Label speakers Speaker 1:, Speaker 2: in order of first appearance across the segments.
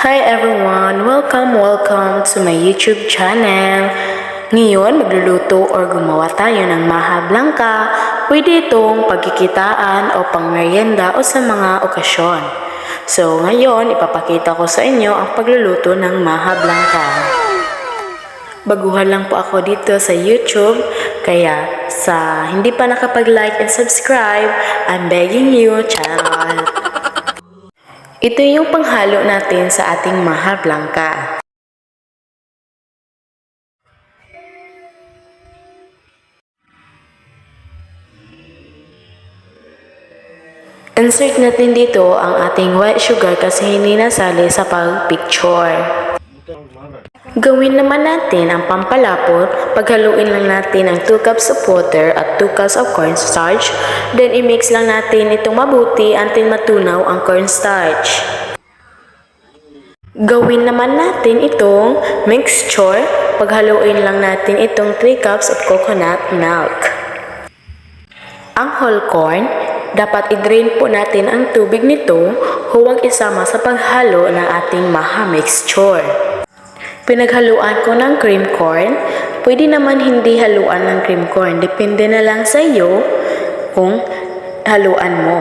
Speaker 1: Hi everyone! Welcome to my YouTube channel. Ngayon, magluluto or gumawa tayo ng maha blanca. Pwede itong pagkikitaan o pangmerienda o sa mga okasyon. So, ngayon, ipapakita ko sa inyo ang pagluluto ng maha blanca. Baguhan lang po ako dito sa YouTube, kaya sa hindi pa nakapag-like and subscribe, I'm begging you, channel. Ito yung panghalo natin sa ating maha blanca. Insert natin dito ang ating white sugar kasi hindi nasali sa pag-picture. Gawin naman natin ang pampalapot. Paghaluin lang natin ang 2 cups of water at 2 cups of cornstarch. Then i-mix lang natin itong mabuti until matunaw ang cornstarch. Gawin naman natin itong mixture. Paghaluin lang natin itong 3 cups of coconut milk. Ang whole corn, dapat i-drain po natin ang tubig nito, huwag isama sa paghalo ng ating maha mixture. Pinaghaluan ko ng cream corn, pwede naman hindi haluan ng cream corn, depende na lang sa iyo kung haluan mo.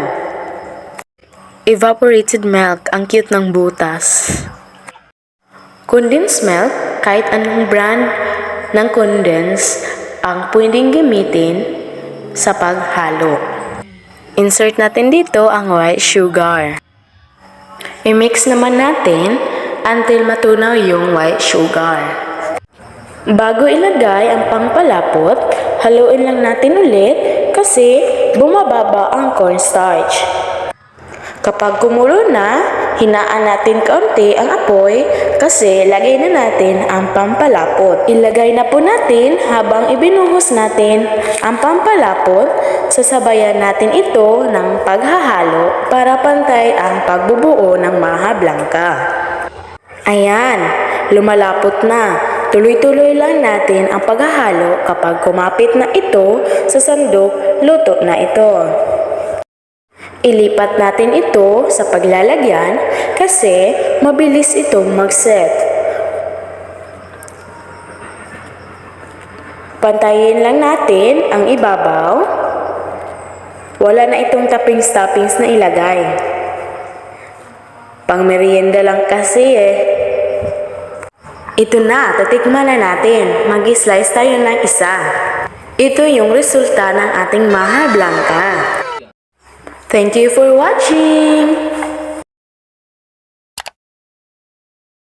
Speaker 1: Evaporated milk, ang cute ng butas. Condensed milk, kahit anong brand ng condensed ang pwedeng gamitin sa paghalo. Insert natin dito ang white sugar. I-mix naman natin until matunaw yung white sugar. Bago ilagay ang pampalapot, haluin lang natin ulit kasi bumababa ang cornstarch. Kapag kumulo na, hinaan natin kaunti ang apoy kasi lagay na natin ang pampalapot. Ilagay na po natin habang ibinuhos natin ang pampalapot, sasabayan natin ito ng paghahalo para pantay ang pagbubuo ng maha blanca. Ayan, lumalapot na. Tuloy-tuloy lang natin ang paghahalo. Kapag kumapit na ito sa sandok, luto na ito. Ilipat natin ito sa paglalagyan kasi mabilis itong mag-set. Pantayin lang natin ang ibabaw. Wala na itong toppings na ilagay. Pang merienda lang kasi Ito na, tatikman na natin. Mag-slice tayo ng isa. Ito yung resulta ng ating maha blanca. Thank you for watching!